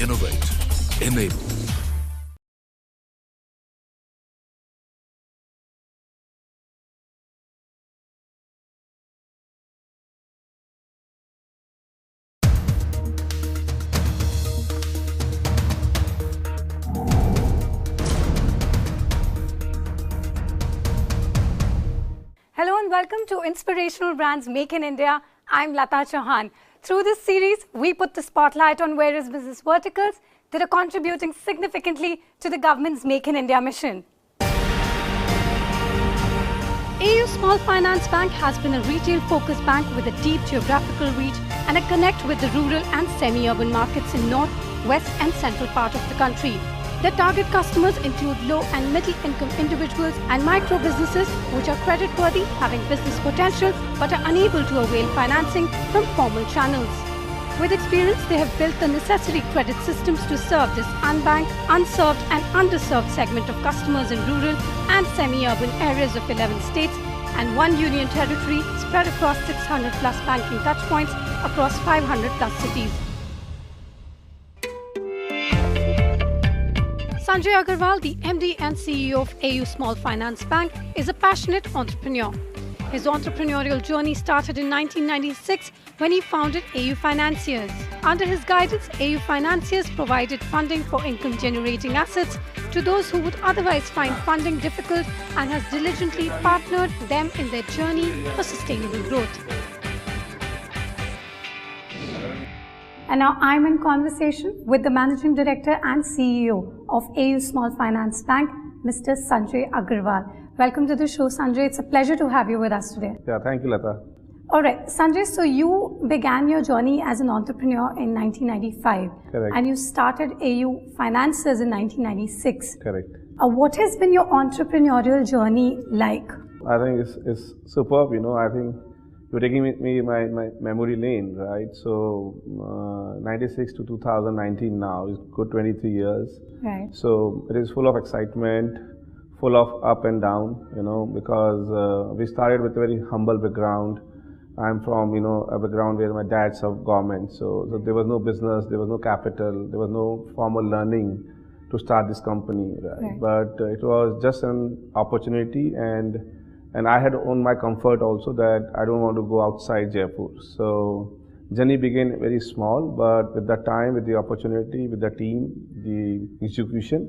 Innovate. Enable. Hello and welcome to Inspirational Brands Make in India. I'm Lata Chauhan. Through this series, we put the spotlight on various business verticals that are contributing significantly to the government's Make in India mission. AU Small Finance Bank has been a retail-focused bank with a deep geographical reach and a connect with the rural and semi-urban markets in north, west and central part of the country. The target customers include low and middle income individuals and micro businesses which are creditworthy, having business potential but are unable to avail financing from formal channels. With experience, they have built the necessary credit systems to serve this unbanked, unserved and underserved segment of customers in rural and semi-urban areas of 11 states and 1 union territory spread across 600 plus banking touchpoints across 500 plus cities. Sanjay Agarwal, the MD and CEO of AU Small Finance Bank, is a passionate entrepreneur. His entrepreneurial journey started in 1996 when he founded AU Financiers. Under his guidance, AU Financiers provided funding for income-generating assets to those who would otherwise find funding difficult and has diligently partnered them in their journey for sustainable growth. And now I'm in conversation with the Managing Director and CEO of AU Small Finance Bank, Mr. Sanjay Agarwal. Welcome to the show, Sanjay. It's a pleasure to have you with us today. Yeah, thank you, Lata. All right, Sanjay, so you began your journey as an entrepreneur in 1995. Correct. And you started AU Financiers in 1996. Correct. What has been your entrepreneurial journey like? I think it's superb, I think you're taking me my memory lane, right? So, 96 to 2019 now is good 23 years. Right. So, it is full of excitement, full of up and down, because we started with a very humble background. I'm from, a background where my dad served government. So there was no business, there was no capital, there was no formal learning to start this company, right? But it was just an opportunity and I had owned my comfort also that I don't want to go outside Jaipur. So journey began very small, but with the time, with the opportunity, with the team, the execution,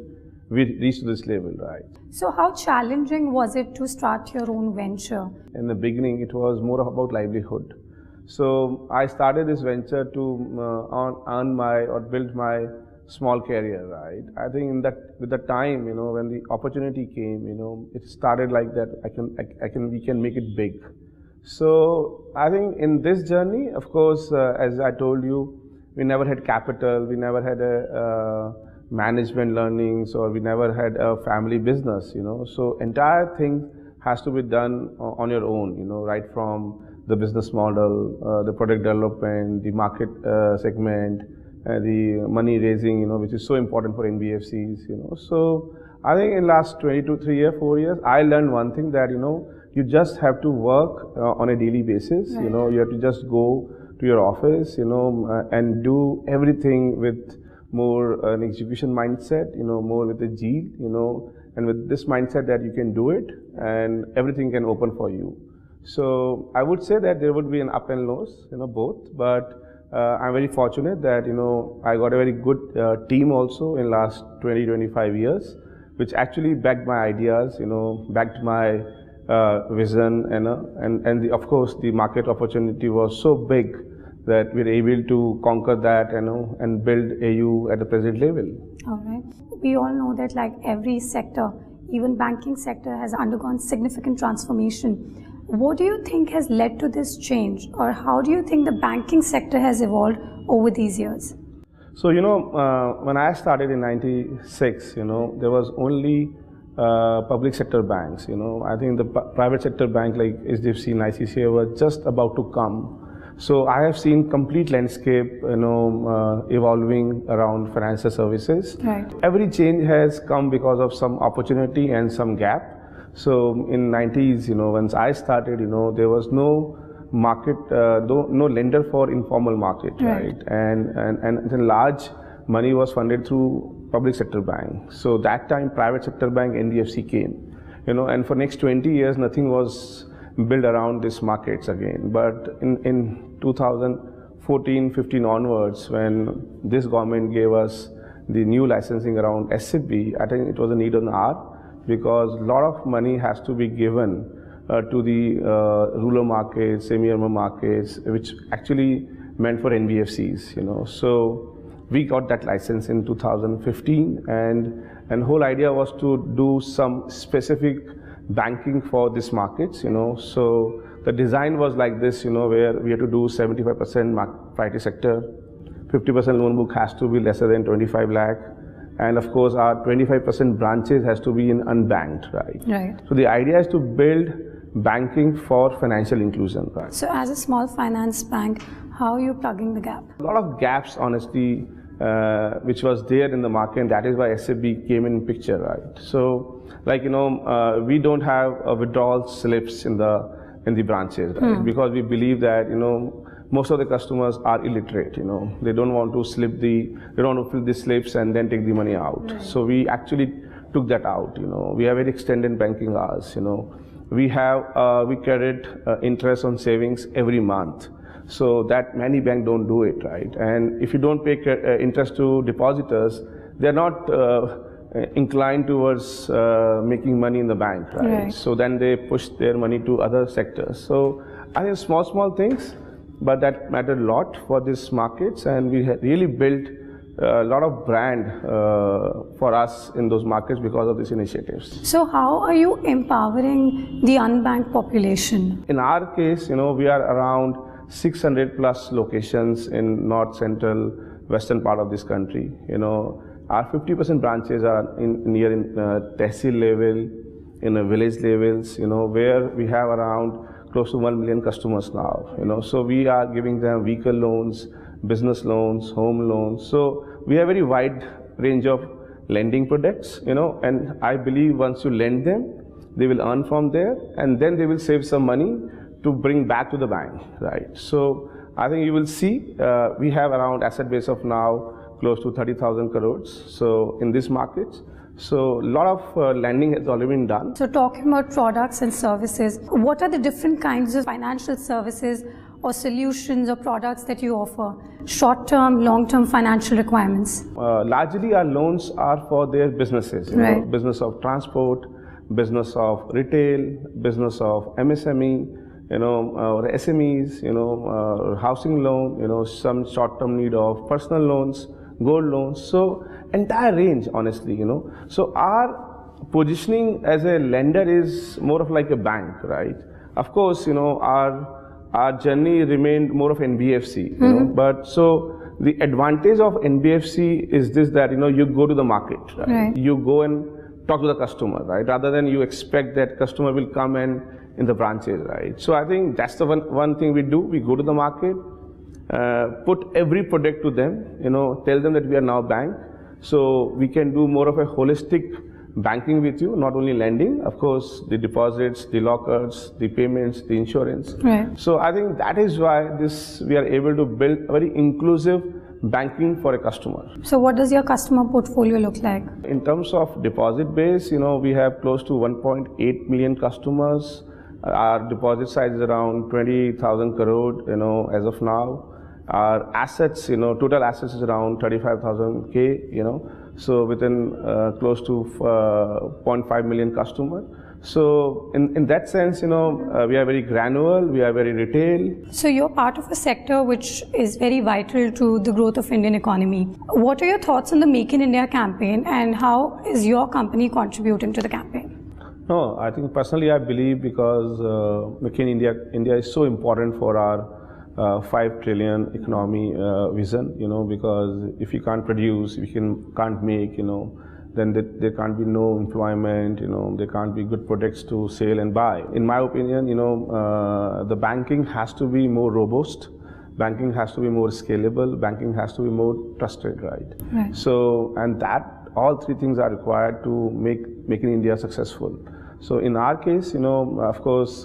we reached this level, right? So how challenging was it to start your own venture? In the beginning, it was more about livelihood. So I started this venture to earn or build my small career, right? I think with the time, when the opportunity came, it started like that. We can make it big. So I think in this journey, of course, as I told you, we never had capital, we never had a management learnings, or we never had a family business, So entire thing has to be done on your own, right from the business model, the product development, the market segment, the money raising, which is so important for NBFCs, So I think in last 4 years, I learned one thing that, you just have to work on a daily basis, right. You have to just go to your office, and do everything with more an execution mindset, more with a zeal, and with this mindset that you can do it and everything can open for you. So I would say that there would be an up and lows, both, but I'm very fortunate that, I got a very good team also in last 20-25 years, which actually backed my ideas, backed my vision, and of course the market opportunity was so big that we're able to conquer that, and build AU at the present level. All right. We all know that like every sector, even banking sector, has undergone significant transformation. What do you think has led to this change, or how do you think the banking sector has evolved over these years? So, when I started in 96, there was only public sector banks, I think the private sector bank like HDFC and ICICI were just about to come. So I have seen complete landscape, evolving around financial services. Right. Every change has come because of some opportunity and some gap. So in 90s, once I started, there was no market, no lender for informal market, right? And the large money was funded through public sector bank. So that time private sector bank NBFC came, and for next 20 years nothing was built around these markets again. But in 2014-15 onwards, when this government gave us the new licensing around SFB, I think it was a need on art, because a lot of money has to be given to the rural markets, semi-urban markets, which actually meant for NBFCs, So we got that license in 2015, and whole idea was to do some specific banking for these markets, So the design was like this, where we had to do 75% priority sector, 50% loan book has to be lesser than 25 lakh, and of course our 25% branches has to be in unbanked, right? Right. So the idea is to build banking for financial inclusion, right? So as a small finance bank, how are you plugging the gap? A lot of gaps, honestly, which was there in the market, and that is why SFB came in picture, right? So, we don't have withdrawal slips in the branches, right? Because we believe that, most of the customers are illiterate, they don't want to fill the slips and then take the money out. Right. So we actually took that out, we have very extended banking hours, we credit interest on savings every month. So that many banks don't do it, right? And if you don't pay interest to depositors, they're not inclined towards making money in the bank, right? So then they push their money to other sectors. So I think small things, but that mattered a lot for these markets, and we had really built a lot of brand for us in those markets because of these initiatives. So how are you empowering the unbanked population? In our case, we are around 600 plus locations in north, central, western part of this country. Our 50% branches are in tehsil level, in a village levels, where we have around close to 1 million customers now. So we are giving them vehicle loans, business loans, home loans. So we have very wide range of lending products, and I believe once you lend them, they will earn from there, and then they will save some money to bring back to the bank, right? So I think you will see we have around asset base of now close to 30,000 crores. So in these markets, so a lot of lending has already been done. So talking about products and services, what are the different kinds of financial services or solutions or products that you offer? Short-term, long-term financial requirements? Largely our loans are for their businesses, business of transport, business of retail, business of MSME, or SMEs, housing loan, some short-term need of personal loans, gold loans, so entire range, honestly, So our positioning as a lender is more of like a bank, right? Of course, our journey remained more of NBFC, but so the advantage of NBFC is this, that, you go to the market, right? You go and talk to the customer, right? Rather than you expect that customer will come and in the branches, right? So I think that's the one thing we do. We go to the market, put every product to them, tell them that we are now bank. So we can do more of a holistic banking with you, not only lending, of course, the deposits, the lockers, the payments, the insurance. Right. So I think that is why we are able to build a very inclusive banking for a customer. So what does your customer portfolio look like? In terms of deposit base, we have close to 1.8 million customers. Our deposit size is around 20,000 crore, as of now. Our assets, total assets is around 35,000 K, so within close to 0.5 million customer. So in that sense, we are very granular, we are very retail. So you're part of a sector which is very vital to the growth of Indian economy. What are your thoughts on the Make in India campaign, and how is your company contributing to the campaign? No, I think personally I believe because Make in India is so important for our 5 trillion economy vision, because if you can't produce, if you can't make, then there can't be no employment, there can't be good products to sell and buy. In my opinion, the banking has to be more robust, banking has to be more scalable, banking has to be more trusted, right? So, and that all 3 things are required to make in India successful. So in our case, of course,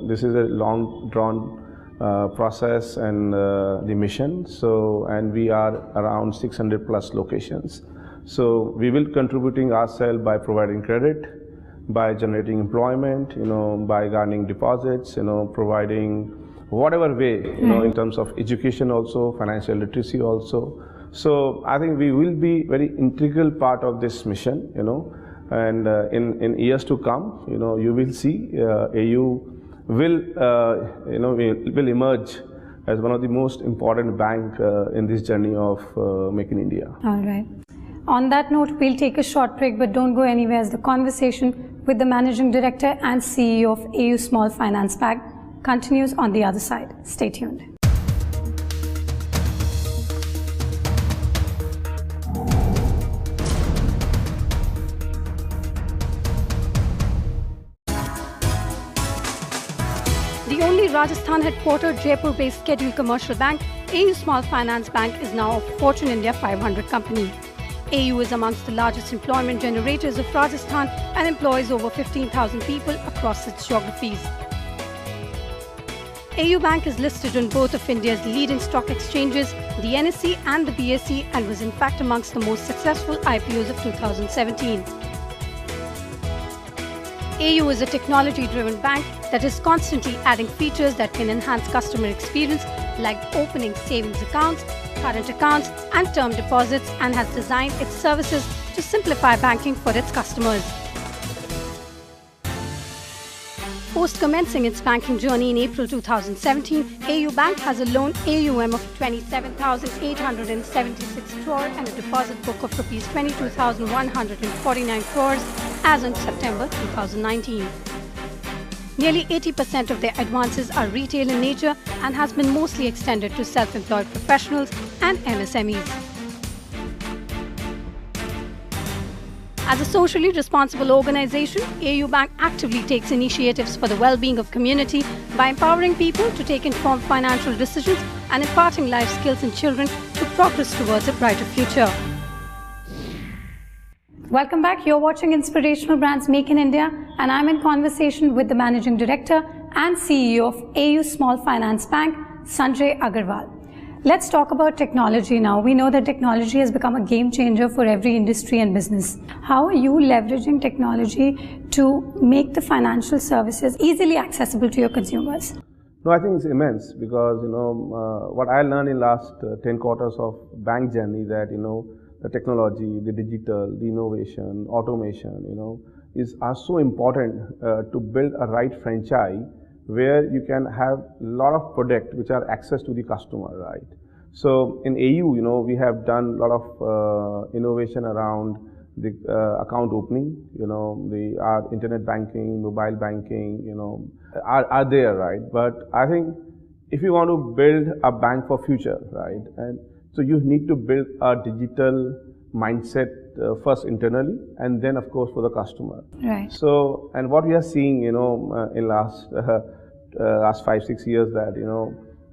this is a long drawn process and the mission. So, and we are around 600 plus locations. So we will contributing ourselves by providing credit, by generating employment, by garnering deposits, providing whatever way, in terms of education also, financial literacy also. So I think we will be very integral part of this mission, and in years to come, you will see AU will, will emerge as one of the most important bank in this journey of Make in India. All right. On that note, we'll take a short break, but don't go anywhere as the conversation with the Managing Director and CEO of AU Small Finance Bank continues on the other side. Stay tuned. The only Rajasthan headquartered Jaipur-based scheduled commercial bank, AU Small Finance Bank is now a Fortune India 500 company. AU is amongst the largest employment generators of Rajasthan and employs over 15,000 people across its geographies. AU Bank is listed on both of India's leading stock exchanges, the NSE and the BSE, and was in fact amongst the most successful IPOs of 2017. AU is a technology-driven bank that is constantly adding features that can enhance customer experience, like opening savings accounts, current accounts and term deposits, and has designed its services to simplify banking for its customers. Post commencing its banking journey in April 2017, AU Bank has a loan AUM of 27,876 crore and a deposit book of Rs 22,149 crores as on September 2019. Nearly 80% of their advances are retail in nature and has been mostly extended to self-employed professionals and MSMEs. As a socially responsible organization, AU Bank actively takes initiatives for the well-being of community by empowering people to take informed financial decisions and imparting life skills in children to progress towards a brighter future. Welcome back. You're watching Inspirational Brands Make in India, and I'm in conversation with the Managing Director and CEO of AU Small Finance Bank, Sanjay Agarwal. Let's talk about technology now. We know that technology has become a game changer for every industry and business. How are you leveraging technology to make the financial services easily accessible to your consumers? No, I think it's immense because, what I learned in last 10 quarters of bank journey that, the technology, the digital, the innovation, automation, are so important to build a right franchise where you can have a lot of products which are access to the customer, right? So in AU, we have done a lot of innovation around the account opening, our internet banking, mobile banking, are there, right? But I think if you want to build a bank for future, right, and so you need to build a digital mindset first internally, and then of course for the customer. Right. So, and what we are seeing, in last 5-6 years that,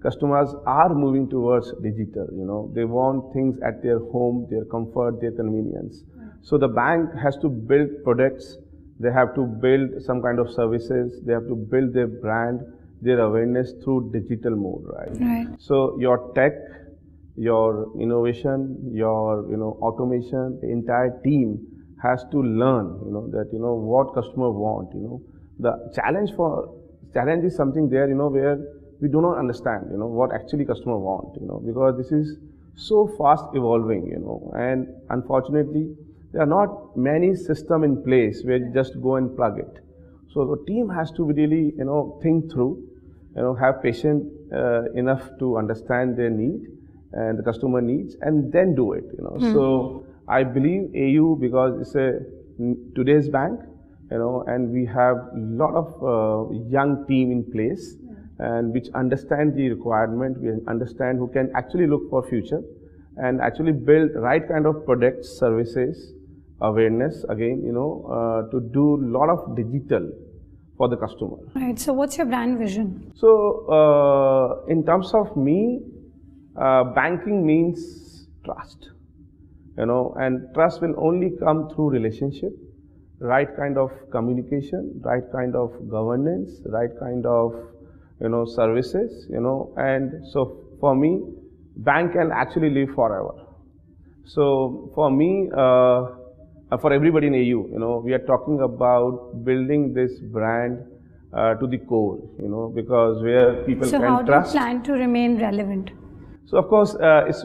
customers are moving towards digital, they want things at their home, their comfort, their convenience. Right. So the bank has to build products, they have to build some kind of services, they have to build their brand, their awareness through digital mode, right? Right. So your tech, your innovation, your automation, the entire team has to learn that what customer want. The challenge is something there where we do not understand what actually customer want because this is so fast evolving and unfortunately there are not many system in place where you just go and plug it. So the team has to really think through, have patience enough to understand their need and the customer needs, and then do it. So I believe AU, because it's a today's bank, and we have a lot of young team in place, and which understand the requirement, we understand who can actually look for future, and actually build right kind of products, services, awareness again, to do a lot of digital for the customer. Right. So what's your brand vision? So in terms of me, banking means trust, and trust will only come through relationship, right kind of communication, right kind of governance, right kind of services, and so for me, bank can actually live forever. So for me, for everybody in AU, we are talking about building this brand to the core, because where people So can how trust. do you plan to remain relevant? So of course,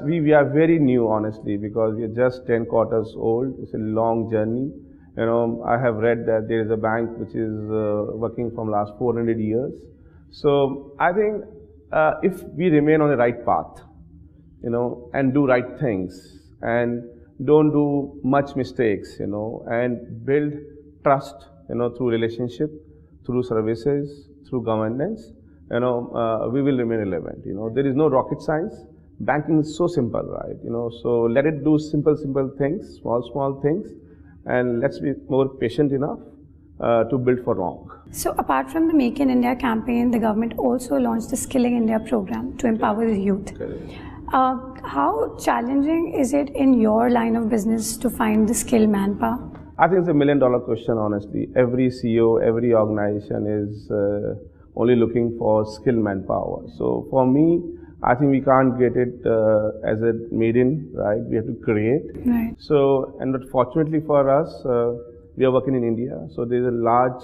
we are very new, honestly, because we are just 10 quarters old. It's a long journey. I have read that there is a bank which is working from last 400 years. So I think if we remain on the right path, and do right things, and don't do much mistakes, and build trust, through relationship, through services, through governance, we will remain relevant. There is no rocket science. Banking is so simple, right? So let it do simple things, small things, and let's be more patient enough to build for long. So apart from the Make in India campaign, the government also launched the Skilling India program to empower the youth. Correct. How challenging is it in your line of business to find the skilled manpower? I think it's a $1 million question, honestly. Every CEO, every organization is only looking for skilled manpower. So for me, I think we can't get it as a made-in, right? We have to create. Right. So, but fortunately for us, we are working in India. So there's a large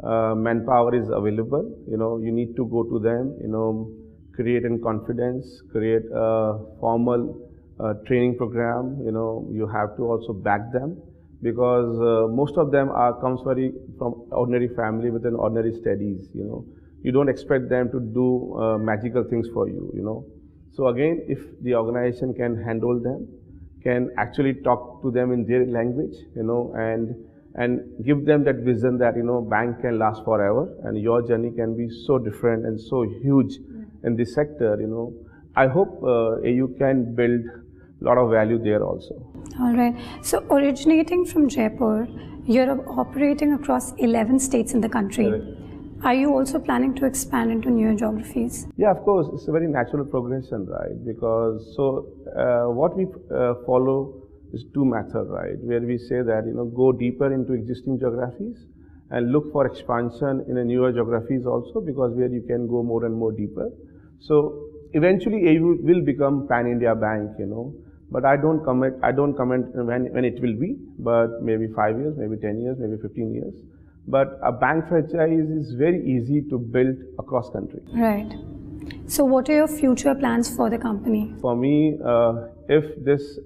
manpower is available. You need to go to them, create in confidence, create a formal training program. You have to also back them, because most of them comes from ordinary family with an ordinary studies. You don't expect them to do magical things for you. So again, if the organization can handle them, can actually talk to them in their language, and give them that vision that bank can last forever, and your journey can be so different and so huge in this sector. I hope AU can build a lot of value there also. All right. So originating from Jaipur, you're operating across 11 states in the country. Correct. Are you also planning to expand into newer geographies? Yeah, of course. It's a very natural progression, right? Because what we follow is two methods, right? Where we say that go deeper into existing geographies and look for expansion in a newer geographies also, because where you can go more and more deeper. So eventually AU will become pan-India bank, but I don't comment when it will be, but maybe 5 years, maybe 10 years, maybe 15 years. But a bank franchise is very easy to build across country. Right. So what are your future plans for the company? For me, if this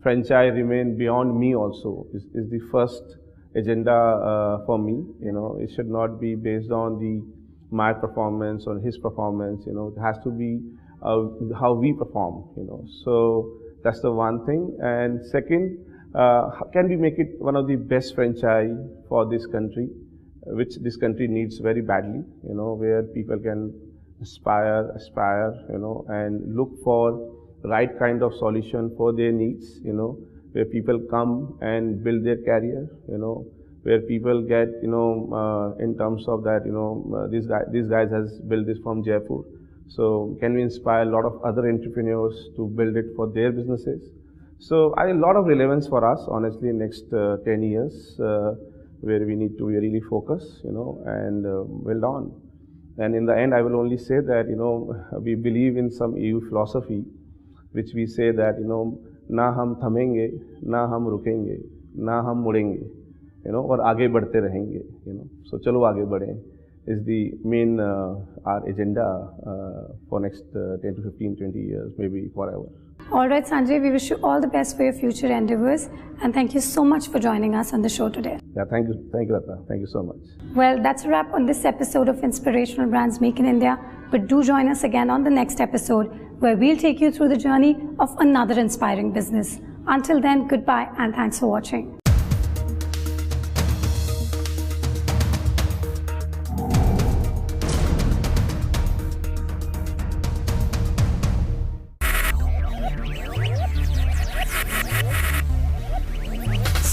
franchise remain beyond me also is the first agenda for me. It should not be based on my performance or his performance. It has to be how we perform. So that's the one thing. And second, can we make it one of the best franchise for this country, which this country needs very badly, where people can aspire, and look for right kind of solution for their needs, where people come and build their career, where people get, in terms of that, these guys has built this from Jaipur. So can we inspire a lot of other entrepreneurs to build it for their businesses? So I think a lot of relevance for us, honestly, in next 10 years, where we need to really focus, and build on. And in the end, I will only say that, we believe in some EU philosophy, which we say that, ना हम थमेंगे, ना हम रुकेंगे, ना हम मुड़ेंगे, और आगे बढ़ते रहेंगे, So चलो आगे बढ़ें is the main our agenda for next 10 to 15, 20 years, maybe forever. All right, Sanjay, we wish you all the best for your future endeavors, and thank you so much for joining us on the show today. Yeah, thank you, Lata. Thank you so much. Well, that's a wrap on this episode of Inspirational Brands Make in India, but do join us again on the next episode, where we'll take you through the journey of another inspiring business. Until then, goodbye and thanks for watching.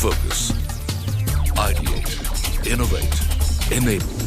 Focus, ideate, innovate, enable.